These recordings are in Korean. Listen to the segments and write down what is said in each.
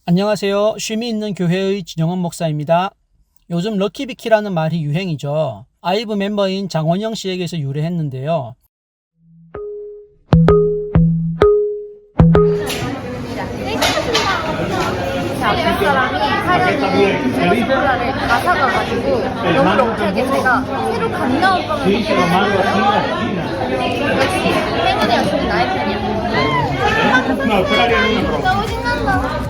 안녕하세요. 쉼이 있는 교회의 진영원 목사입니다. 요즘 럭키비키라는 말이 유행이죠. 아이브 멤버인 장원영 씨에게서 유래했는데요. 제 앞에 사람이 하려는 콜라를 다 사가가지고 너무 럭키하게 제가 새로 갓 나온 빵을 역시 행운의 여신은 나의 편이야. 너무 신난다.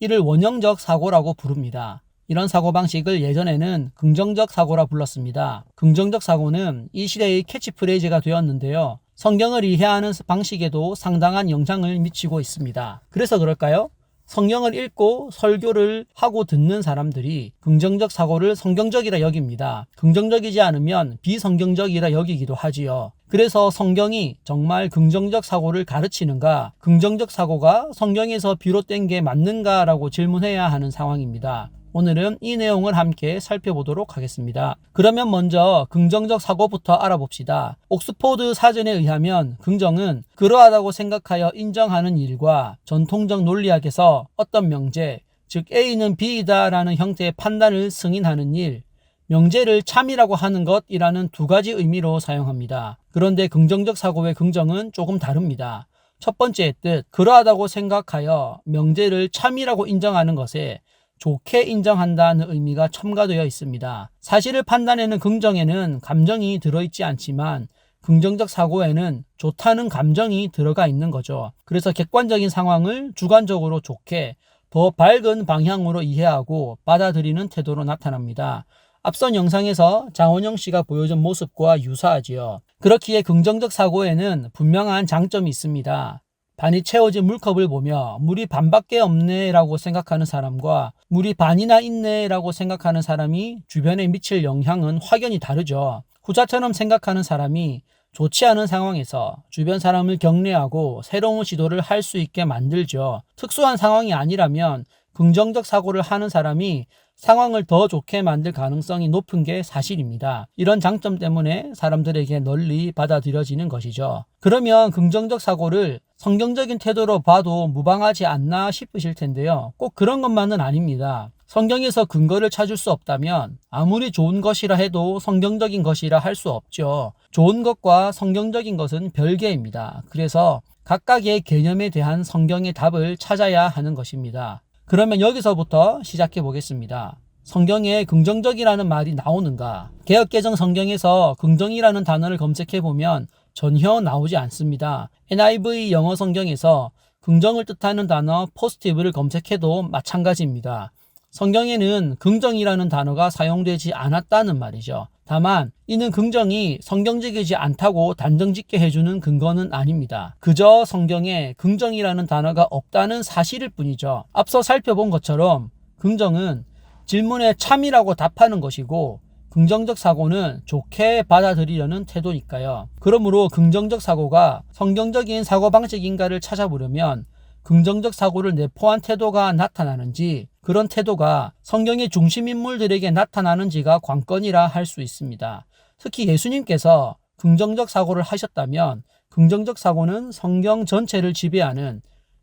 이를 원형적 사고라고 부릅니다. 이런 사고방식을 예전에는 긍정적 사고라 불렀습니다. 긍정적 사고는 이 시대의 캐치프레이즈가 되었는데요. 성경을 이해하는 방식에도 상당한 영향을 미치고 있습니다. 그래서 그럴까요? 성경을 읽고 설교를 하고 듣는 사람들이 긍정적 사고를 성경적이라 여깁니다. 긍정적이지 않으면 비성경적이라 여기기도 하지요. 그래서 성경이 정말 긍정적 사고를 가르치는가, 긍정적 사고가 성경에서 비롯된 게 맞는가라고 질문해야 하는 상황입니다. 오늘은 이 내용을 함께 살펴보도록 하겠습니다. 그러면 먼저 긍정적 사고부터 알아봅시다. 옥스포드 사전에 의하면 긍정은 그러하다고 생각하여 인정하는 일과 전통적 논리학에서 어떤 명제, 즉 A는 B이다 라는 형태의 판단을 승인하는 일, 명제를 참이라고 하는 것이라는 두 가지 의미로 사용합니다. 그런데 긍정적 사고의 긍정은 조금 다릅니다. 첫 번째의 뜻, 그러하다고 생각하여 명제를 참이라고 인정하는 것에 좋게 인정한다는 의미가 첨가되어 있습니다. 사실을 판단하는 긍정에는 감정이 들어있지 않지만 긍정적 사고에는 좋다는 감정이 들어가 있는 거죠. 그래서 객관적인 상황을 주관적으로 좋게 더 밝은 방향으로 이해하고 받아들이는 태도로 나타납니다. 앞선 영상에서 장원영 씨가 보여준 모습과 유사하지요. 그렇기에 긍정적 사고에는 분명한 장점이 있습니다. 반이 채워진 물컵을 보며 물이 반밖에 없네 라고 생각하는 사람과 물이 반이나 있네 라고 생각하는 사람이 주변에 미칠 영향은 확연히 다르죠. 후자처럼 생각하는 사람이 좋지 않은 상황에서 주변 사람을 격려하고 새로운 시도를 할 수 있게 만들죠. 특수한 상황이 아니라면 긍정적 사고를 하는 사람이 상황을 더 좋게 만들 가능성이 높은 게 사실입니다. 이런 장점 때문에 사람들에게 널리 받아들여지는 것이죠. 그러면 긍정적 사고를 성경적인 태도로 봐도 무방하지 않나 싶으실 텐데요. 꼭 그런 것만은 아닙니다. 성경에서 근거를 찾을 수 없다면 아무리 좋은 것이라 해도 성경적인 것이라 할 수 없죠. 좋은 것과 성경적인 것은 별개입니다. 그래서 각각의 개념에 대한 성경의 답을 찾아야 하는 것입니다. 그러면 여기서부터 시작해 보겠습니다. 성경에 긍정적이라는 말이 나오는가? 개역개정 성경에서 긍정이라는 단어를 검색해 보면 전혀 나오지 않습니다. NIV 영어 성경에서 긍정을 뜻하는 단어 positive를 검색해도 마찬가지입니다. 성경에는 긍정이라는 단어가 사용되지 않았다는 말이죠. 다만 이는 긍정이 성경적이지 않다고 단정짓게 해주는 근거는 아닙니다. 그저 성경에 긍정이라는 단어가 없다는 사실일 뿐이죠. 앞서 살펴본 것처럼 긍정은 질문에 참이라고 답하는 것이고 긍정적 사고는 좋게 받아들이려는 태도니까요. 그러므로 긍정적 사고가 성경적인 사고방식인가를 찾아보려면 긍정적 사고를 내포한 태도가 나타나는지 그런 태도가 성경의 중심인물들에게 나타나는지가 관건이라 할 수 있습니다. 특히 예수님께서 긍정적 사고를 하셨다면 긍정적 사고는 성경 전체를 지배하는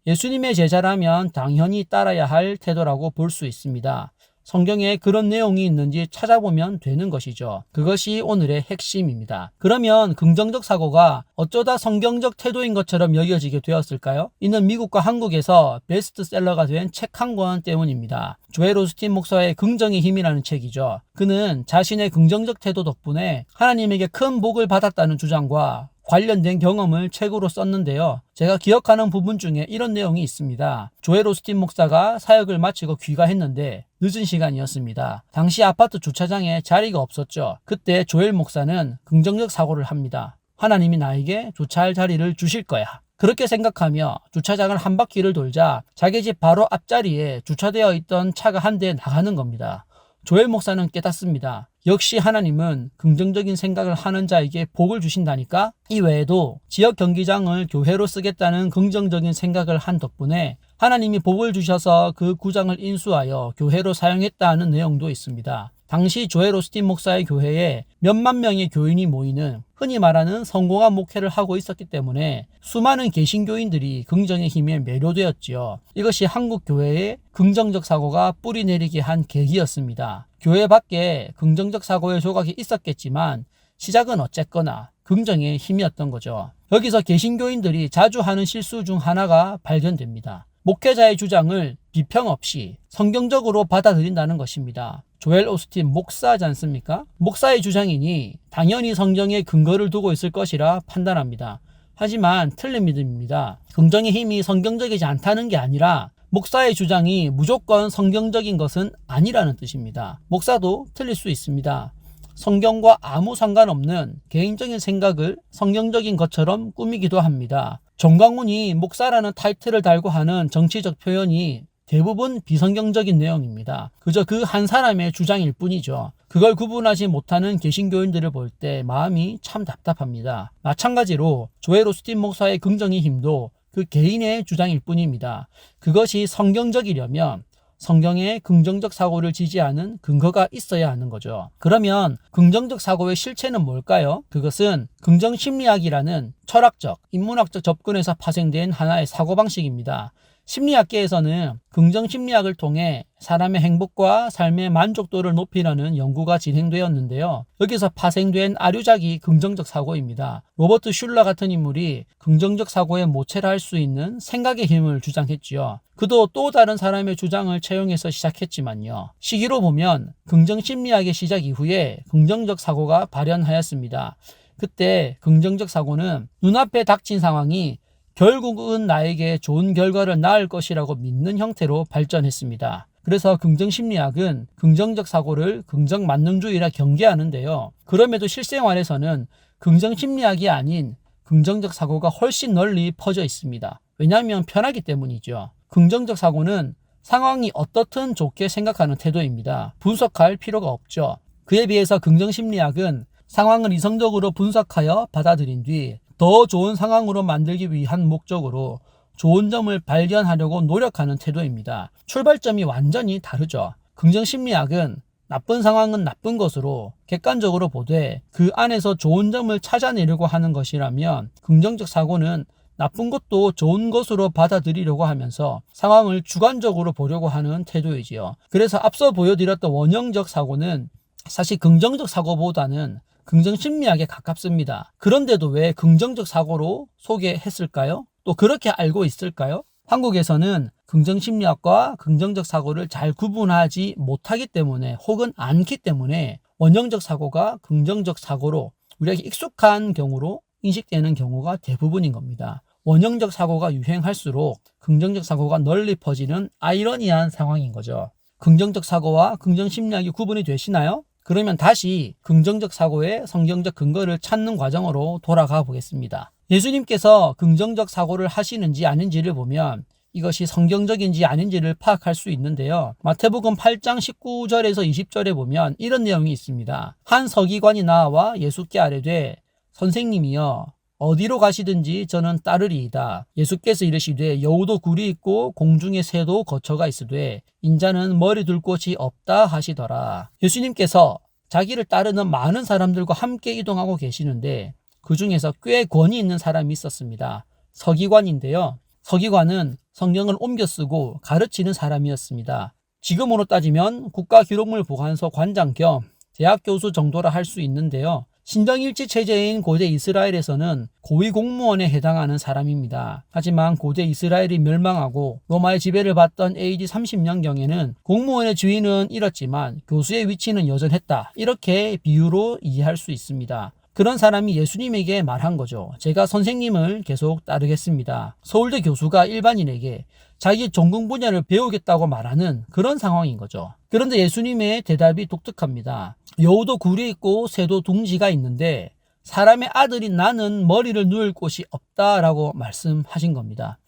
예수님의 제자라면 당연히 따라야 할 태도라고 볼 수 있습니다. 성경에 그런 내용이 있는지 찾아보면 되는 것이죠. 그것이 오늘의 핵심입니다. 그러면 긍정적 사고가 어쩌다 성경적 태도인 것처럼 여겨지게 되었을까요? 이는 미국과 한국에서 베스트셀러가 된 책 한 권 때문입니다. 조엘 오스틴 목사의 긍정의 힘이라는 책이죠. 그는 자신의 긍정적 태도 덕분에 하나님에게 큰 복을 받았다는 주장과 관련된 경험을 책으로 썼는데요. 제가 기억하는 부분 중에 이런 내용이 있습니다. 조엘 오스틴 목사가 사역을 마치고 귀가했는데 늦은 시간이었습니다. 당시 아파트 주차장에 자리가 없었죠. 그때 조엘 목사는 긍정적 사고를 합니다. 하나님이 나에게 주차할 자리를 주실 거야. 그렇게 생각하며 주차장을 한 바퀴를 돌자 자기 집 바로 앞자리에 주차되어 있던 차가 한 대 나가는 겁니다. 조엘 목사는 깨닫습니다. 역시 하나님은 긍정적인 생각을 하는 자에게 복을 주신다니까? 이 외에도 지역 경기장을 교회로 쓰겠다는 긍정적인 생각을 한 덕분에 하나님이 복을 주셔서 그 구장을 인수하여 교회로 사용했다는 내용도 있습니다. 당시 조엘 오스틴 목사의 교회에 몇만 명의 교인이 모이는 흔히 말하는 성공한 목회를 하고 있었기 때문에 수많은 개신교인들이 긍정의 힘에 매료되었지요. 이것이 한국 교회에 긍정적 사고가 뿌리내리게 한 계기였습니다. 교회 밖에 긍정적 사고의 조각이 있었겠지만 시작은 어쨌거나 긍정의 힘이었던 거죠. 여기서 개신교인들이 자주 하는 실수 중 하나가 발견됩니다. 목회자의 주장을 비평 없이 성경적으로 받아들인다는 것입니다. 조엘 오스틴 목사지 않습니까? 목사의 주장이니 당연히 성경에 근거를 두고 있을 것이라 판단합니다. 하지만 틀린 믿음입니다. 긍정의 힘이 성경적이지 않다는 게 아니라 목사의 주장이 무조건 성경적인 것은 아니라는 뜻입니다. 목사도 틀릴 수 있습니다. 성경과 아무 상관없는 개인적인 생각을 성경적인 것처럼 꾸미기도 합니다. 정광훈이 목사라는 타이틀을 달고 하는 정치적 표현이 대부분 비성경적인 내용입니다. 그저 그 한 사람의 주장일 뿐이죠. 그걸 구분하지 못하는 개신교인들을 볼 때 마음이 참 답답합니다. 마찬가지로 조엘 오스틴 목사의 긍정의 힘도 그 개인의 주장일 뿐입니다. 그것이 성경적이려면 성경에 긍정적 사고를 지지하는 근거가 있어야 하는 거죠. 그러면 긍정적 사고의 실체는 뭘까요? 그것은 긍정심리학이라는 철학적, 인문학적 접근에서 파생된 하나의 사고방식입니다. 심리학계에서는 긍정심리학을 통해 사람의 행복과 삶의 만족도를 높이려는 연구가 진행되었는데요. 여기서 파생된 아류작이 긍정적 사고입니다. 로버트 슐러 같은 인물이 긍정적 사고의 모체라 할 수 있는 생각의 힘을 주장했지요. 그도 또 다른 사람의 주장을 채용해서 시작했지만요. 시기로 보면 긍정심리학의 시작 이후에 긍정적 사고가 발현하였습니다. 그때 긍정적 사고는 눈앞에 닥친 상황이 결국은 나에게 좋은 결과를 낳을 것이라고 믿는 형태로 발전했습니다. 그래서 긍정심리학은 긍정적 사고를 긍정만능주의라 경계하는데요. 그럼에도 실생활에서는 긍정심리학이 아닌 긍정적 사고가 훨씬 널리 퍼져 있습니다. 왜냐하면 편하기 때문이죠. 긍정적 사고는 상황이 어떻든 좋게 생각하는 태도입니다. 분석할 필요가 없죠. 그에 비해서 긍정심리학은 상황을 이성적으로 분석하여 받아들인 뒤 더 좋은 상황으로 만들기 위한 목적으로 좋은 점을 발견하려고 노력하는 태도입니다. 출발점이 완전히 다르죠. 긍정심리학은 나쁜 상황은 나쁜 것으로 객관적으로 보되 그 안에서 좋은 점을 찾아내려고 하는 것이라면 긍정적 사고는 나쁜 것도 좋은 것으로 받아들이려고 하면서 상황을 주관적으로 보려고 하는 태도이지요. 그래서 앞서 보여드렸던 원형적 사고는 사실 긍정적 사고보다는 긍정심리학에 가깝습니다. 그런데도 왜 긍정적 사고로 소개했을까요? 또 그렇게 알고 있을까요? 한국에서는 긍정심리학과 긍정적 사고를 잘 구분하지 못하기 때문에 혹은 않기 때문에 원형적 사고가 긍정적 사고로 우리에게 익숙한 경우로 인식되는 경우가 대부분인 겁니다. 원형적 사고가 유행할수록 긍정적 사고가 널리 퍼지는 아이러니한 상황인 거죠. 긍정적 사고와 긍정심리학이 구분이 되시나요? 그러면 다시 긍정적 사고의 성경적 근거를 찾는 과정으로 돌아가 보겠습니다. 예수님께서 긍정적 사고를 하시는지 아닌지를 보면 이것이 성경적인지 아닌지를 파악할 수 있는데요. 마태복음 8장 19절에서 20절에 보면 이런 내용이 있습니다. 한 서기관이 나와 예수께 아뢰되 선생님이여 어디로 가시든지 저는 따르리이다. 예수께서 이르시되 여우도 굴이 있고 공중에 새도 거처가 있으되 인자는 머리 둘 곳이 없다 하시더라. 예수님께서 자기를 따르는 많은 사람들과 함께 이동하고 계시는데 그 중에서 꽤 권위 있는 사람이 있었습니다. 서기관인데요. 서기관은 성경을 옮겨 쓰고 가르치는 사람이었습니다. 지금으로 따지면 국가기록물보관소 관장 겸 대학 교수 정도라 할 수 있는데요. 신정일치 체제인 고대 이스라엘에서는 고위공무원에 해당하는 사람입니다. 하지만 고대 이스라엘이 멸망하고 로마의 지배를 받던 AD 30년경에는 공무원의 지위는 잃었지만 교수의 위치는 여전했다. 이렇게 비유로 이해할 수 있습니다. 그런 사람이 예수님에게 말한 거죠. 제가 선생님을 계속 따르겠습니다. 서울대 교수가 일반인에게 자기 전공 분야를 배우겠다고 말하는 그런 상황인 거죠. 그런데 예수님의 대답이 독특합니다. 여우도 굴이 있고 새도 둥지가 있는데 사람의 아들인 나는 머리를 누울 곳이 없다라고 말씀하신 겁니다.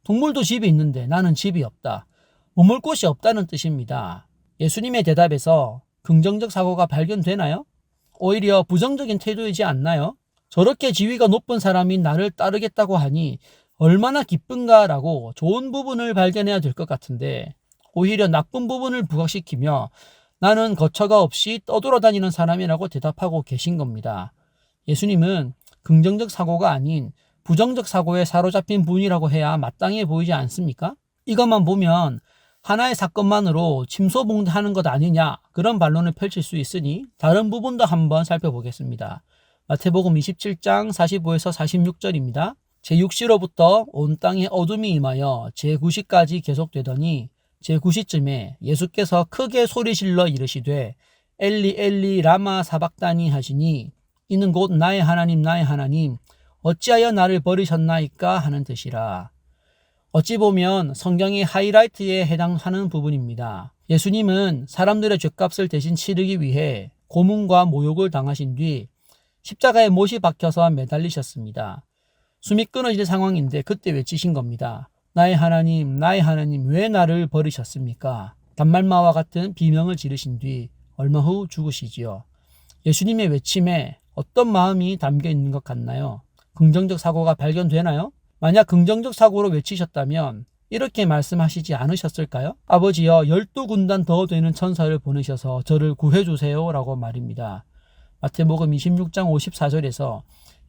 동물도 집이 있는데 나는 집이 없다. 머물 곳이 없다는 뜻입니다. 예수님의 대답에서 긍정적 사고가 발견되나요? 오히려 부정적인 태도이지 않나요? 저렇게 지위가 높은 사람이 나를 따르겠다고 하니 얼마나 기쁜가라고 좋은 부분을 발견해야 될 것 같은데 오히려 나쁜 부분을 부각시키며 나는 거처가 없이 떠돌아다니는 사람이라고 대답하고 계신 겁니다. 예수님은 긍정적 사고가 아닌 부정적 사고에 사로잡힌 분이라고 해야 마땅해 보이지 않습니까? 이것만 보면 하나의 사건만으로 침소봉대하는 것 아니냐, 그런 반론을 펼칠 수 있으니 다른 부분도 한번 살펴보겠습니다. 마태복음 27장 45에서 46절입니다. 제6시로부터 온 땅에 어둠이 임하여 제9시까지 계속되더니 제9시쯤에 예수께서 크게 소리질러 이르시되 엘리 엘리 라마 사박다니 하시니 이는 곧 나의 하나님 어찌하여 나를 버리셨나이까 하는 뜻이라. 어찌 보면 성경의 하이라이트에 해당하는 부분입니다. 예수님은 사람들의 죗값을 대신 치르기 위해 고문과 모욕을 당하신 뒤 십자가에 못이 박혀서 매달리셨습니다. 숨이 끊어질 상황인데 그때 외치신 겁니다. 나의 하나님 왜 나를 버리셨습니까? 단말마와 같은 비명을 지르신 뒤 얼마 후 죽으시지요. 예수님의 외침에 어떤 마음이 담겨 있는 것 같나요? 긍정적 사고가 발견되나요? 만약 긍정적 사고로 외치셨다면 이렇게 말씀하시지 않으셨을까요? 아버지여 12군단 더 되는 천사를 보내셔서 저를 구해주세요 라고 말입니다. 마태복음 26장 54절에서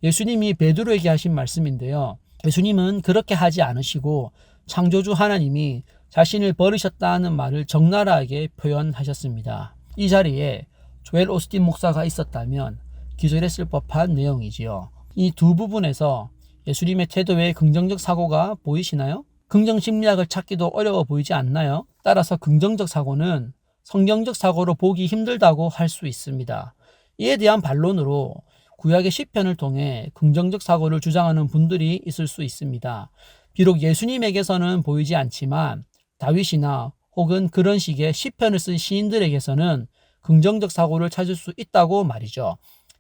예수님이 베드로에게 하신 말씀인데요. 예수님은 그렇게 하지 않으시고 창조주 하나님이 자신을 버리셨다는 말을 적나라하게 표현하셨습니다. 이 자리에 조엘 오스틴 목사가 있었다면 기절했을 법한 내용이지요. 이 두 부분에서 예수님의 태도에 긍정적 사고가 보이시나요? 긍정 심리학을 찾기도 어려워 보이지 않나요? 따라서 긍정적 사고는 성경적 사고로 보기 힘들다고 할 수 있습니다. 이에 대한 반론으로 구약의 시편을 통해 긍정적 사고를 주장하는 분들이 있을 수 있습니다. 비록 예수님에게서는 보이지 않지만 다윗이나 혹은 그런 식의 시편을 쓴 시인들에게서는 긍정적 사고를 찾을 수 있다고 말이죠.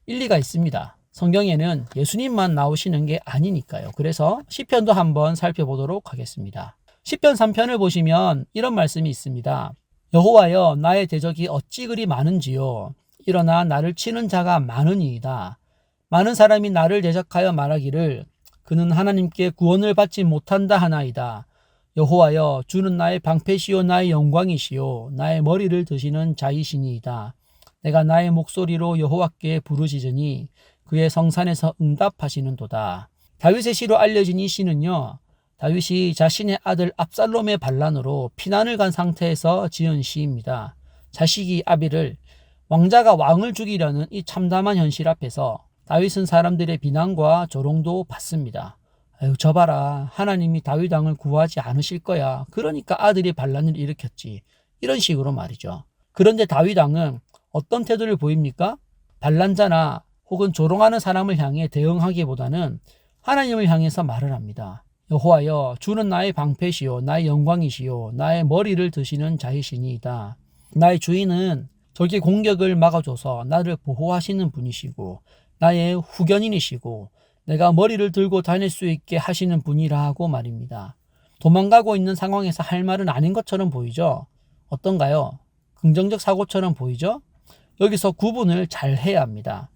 일리가 있습니다. 성경에는 예수님만 나오시는 게 아니니까요. 그래서 시편도 한번 살펴보도록 하겠습니다. 시편 3편을 보시면 이런 말씀이 있습니다. 여호와여 나의 대적이 어찌 그리 많은지요. 일어나 나를 치는 자가 많으니이다. 많은 사람이 나를 대적하여 말하기를 그는 하나님께 구원을 받지 못한다 하나이다. 여호와여 주는 나의 방패시요 나의 영광이시요 나의 머리를 드시는 자이시니이다. 내가 나의 목소리로 여호와께 부르짖으니 그의 성산에서 응답하시는도다. 다윗의 시로 알려진 이 시는요. 다윗이 자신의 아들 압살롬의 반란으로 피난을 간 상태에서 지은 시입니다. 자식이 아비를 왕자가 왕을 죽이려는 이 참담한 현실 앞에서 다윗은 사람들의 비난과 조롱도 받습니다. 아유, 저 봐라. 하나님이 다윗 왕을 구하지 않으실 거야. 그러니까 아들이 반란을 일으켰지. 이런 식으로 말이죠. 그런데 다윗 왕은 어떤 태도를 보입니까? 반란자나 혹은 조롱하는 사람을 향해 대응하기보다는 하나님을 향해서 말을 합니다. 여호와여 주는 나의 방패시요 나의 영광이시요 나의 머리를 드시는 자이시니이다. 나의 주인은 적의 공격을 막아줘서 나를 보호하시는 분이시고 나의 후견인이시고 내가 머리를 들고 다닐 수 있게 하시는 분이라고 말입니다. 도망가고 있는 상황에서 할 말은 아닌 것처럼 보이죠? 어떤가요? 긍정적 사고처럼 보이죠? 여기서 구분을 잘 해야 합니다.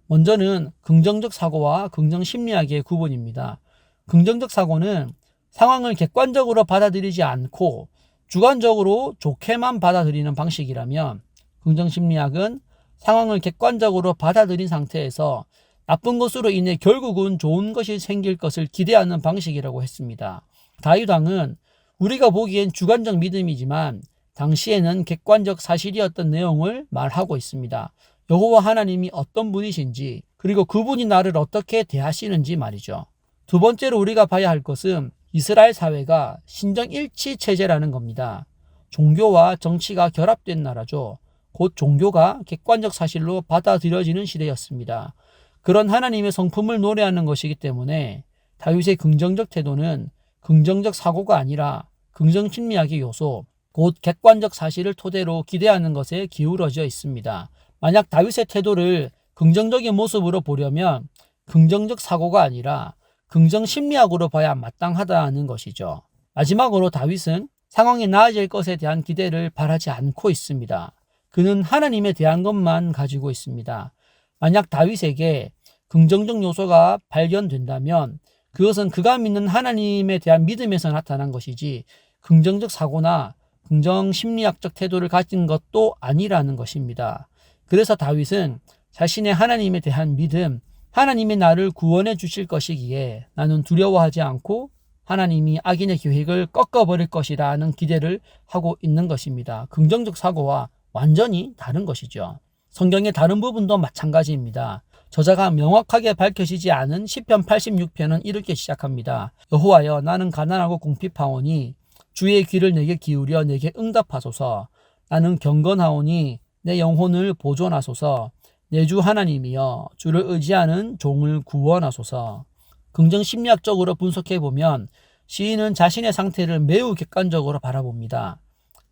먼저는 긍정적 사고와 긍정 심리학의 구분입니다. 긍정적 사고는 상황을 객관적으로 받아들이지 않고 주관적으로 좋게만 받아들이는 방식이라면 긍정 심리학은 상황을 객관적으로 받아들인 상태에서 나쁜 것으로 인해 결국은 좋은 것이 생길 것을 기대하는 방식이라고 했습니다. 다윗 왕은 우리가 보기엔 주관적 믿음이지만 당시에는 객관적 사실이었던 내용을 말하고 있습니다. 여호와 하나님이 어떤 분이신지 그리고 그분이 나를 어떻게 대하시는지 말이죠. 두 번째로 우리가 봐야 할 것은 이스라엘 사회가 신정일치 체제라는 겁니다. 종교와 정치가 결합된 나라죠. 곧 종교가 객관적 사실로 받아들여지는 시대였습니다. 그런 하나님의 성품을 노래하는 것이기 때문에 다윗의 긍정적 태도는 긍정적 사고가 아니라 긍정 심리학의 요소, 곧 객관적 사실을 토대로 기대하는 것에 기울어져 있습니다. 만약 다윗의 태도를 긍정적인 모습으로 보려면 긍정적 사고가 아니라 긍정 심리학으로 봐야 마땅하다는 것이죠. 마지막으로 다윗은 상황이 나아질 것에 대한 기대를 바라지 않고 있습니다. 그는 하나님에 대한 것만 가지고 있습니다. 만약 다윗에게 긍정적 요소가 발견된다면 그것은 그가 믿는 하나님에 대한 믿음에서 나타난 것이지 긍정적 사고나 긍정 심리학적 태도를 가진 것도 아니라는 것입니다. 그래서 다윗은 자신의 하나님에 대한 믿음, 하나님이 나를 구원해 주실 것이기에 나는 두려워하지 않고 하나님이 악인의 계획을 꺾어버릴 것이라는 기대를 하고 있는 것입니다. 긍정적 사고와 완전히 다른 것이죠. 성경의 다른 부분도 마찬가지입니다. 저자가 명확하게 밝혀지지 않은 시편 86편은 이렇게 시작합니다. 여호와여, 나는 가난하고 궁핍하오니 주의 귀를 내게 기울여 내게 응답하소서. 나는 경건하오니 내 영혼을 보존하소서. 내 주 하나님이여, 주를 의지하는 종을 구원하소서. 긍정 심리학적으로 분석해보면 시인은 자신의 상태를 매우 객관적으로 바라봅니다.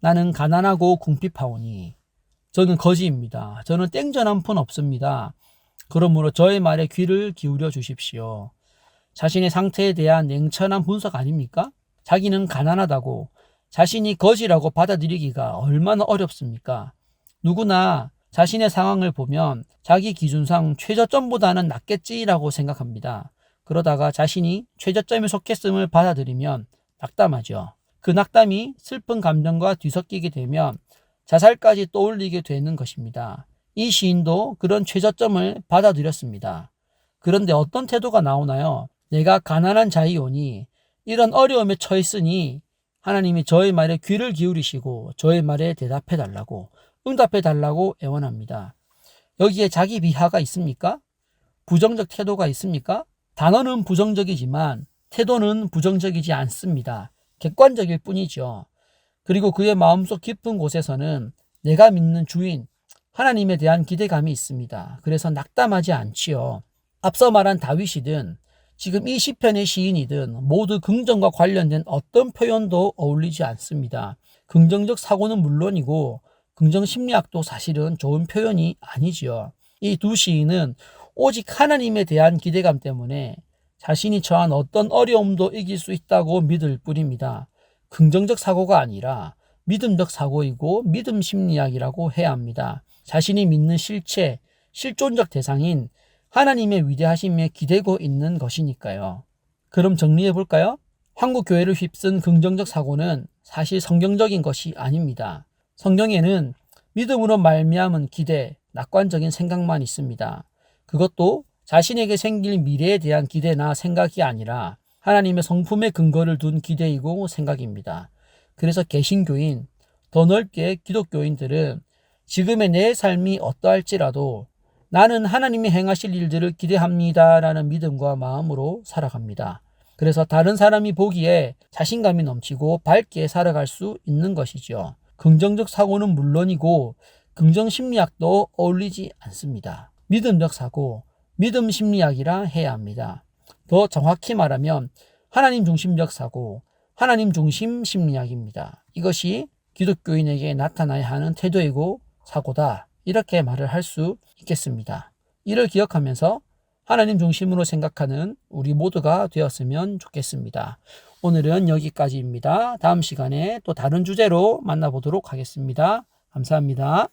나는 가난하고 궁핍하오니, 저는 거지입니다. 저는 땡전 한 푼 없습니다. 그러므로 저의 말에 귀를 기울여 주십시오. 자신의 상태에 대한 냉철한 분석 아닙니까? 자기는 가난하다고, 자신이 거지라고 받아들이기가 얼마나 어렵습니까? 누구나 자신의 상황을 보면 자기 기준상 최저점보다는 낫겠지라고 생각합니다. 그러다가 자신이 최저점에 속했음을 받아들이면 낙담하죠. 그 낙담이 슬픈 감정과 뒤섞이게 되면 자살까지 떠올리게 되는 것입니다. 이 시인도 그런 최저점을 받아들였습니다. 그런데 어떤 태도가 나오나요? 내가 가난한 자이오니, 이런 어려움에 처했으니 하나님이 저의 말에 귀를 기울이시고 저의 말에 대답해달라고, 응답해달라고 애원합니다. 여기에 자기 비하가 있습니까? 부정적 태도가 있습니까? 단어는 부정적이지만 태도는 부정적이지 않습니다. 객관적일 뿐이죠. 그리고 그의 마음속 깊은 곳에서는 내가 믿는 주인, 하나님에 대한 기대감이 있습니다. 그래서 낙담하지 않지요. 앞서 말한 다윗이든 지금 이 시편의 시인이든 모두 긍정과 관련된 어떤 표현도 어울리지 않습니다. 긍정적 사고는 물론이고 긍정 심리학도 사실은 좋은 표현이 아니지요. 이 두 시인은 오직 하나님에 대한 기대감 때문에 자신이 처한 어떤 어려움도 이길 수 있다고 믿을 뿐입니다. 긍정적 사고가 아니라 믿음적 사고이고 믿음 심리학이라고 해야 합니다. 자신이 믿는 실체, 실존적 대상인 하나님의 위대하심에 기대고 있는 것이니까요. 그럼 정리해 볼까요? 한국 교회를 휩쓴 긍정적 사고는 사실 성경적인 것이 아닙니다. 성경에는 믿음으로 말미암은 기대, 낙관적인 생각만 있습니다. 그것도 자신에게 생길 미래에 대한 기대나 생각이 아니라 하나님의 성품에 근거를 둔 기대이고 생각입니다. 그래서 개신교인, 더 넓게 기독교인들은 지금의 내 삶이 어떠할지라도 나는 하나님이 행하실 일들을 기대합니다라는 믿음과 마음으로 살아갑니다. 그래서 다른 사람이 보기에 자신감이 넘치고 밝게 살아갈 수 있는 것이죠. 긍정적 사고는 물론이고 긍정 심리학도 어울리지 않습니다. 믿음적 사고, 믿음 심리학이라 해야 합니다. 더 정확히 말하면 하나님 중심적 사고, 하나님 중심 심리학입니다. 이것이 기독교인에게 나타나야 하는 태도이고 사고다, 이렇게 말을 할 수 있겠습니다. 이를 기억하면서 하나님 중심으로 생각하는 우리 모두가 되었으면 좋겠습니다. 오늘은 여기까지입니다. 다음 시간에 또 다른 주제로 만나보도록 하겠습니다. 감사합니다.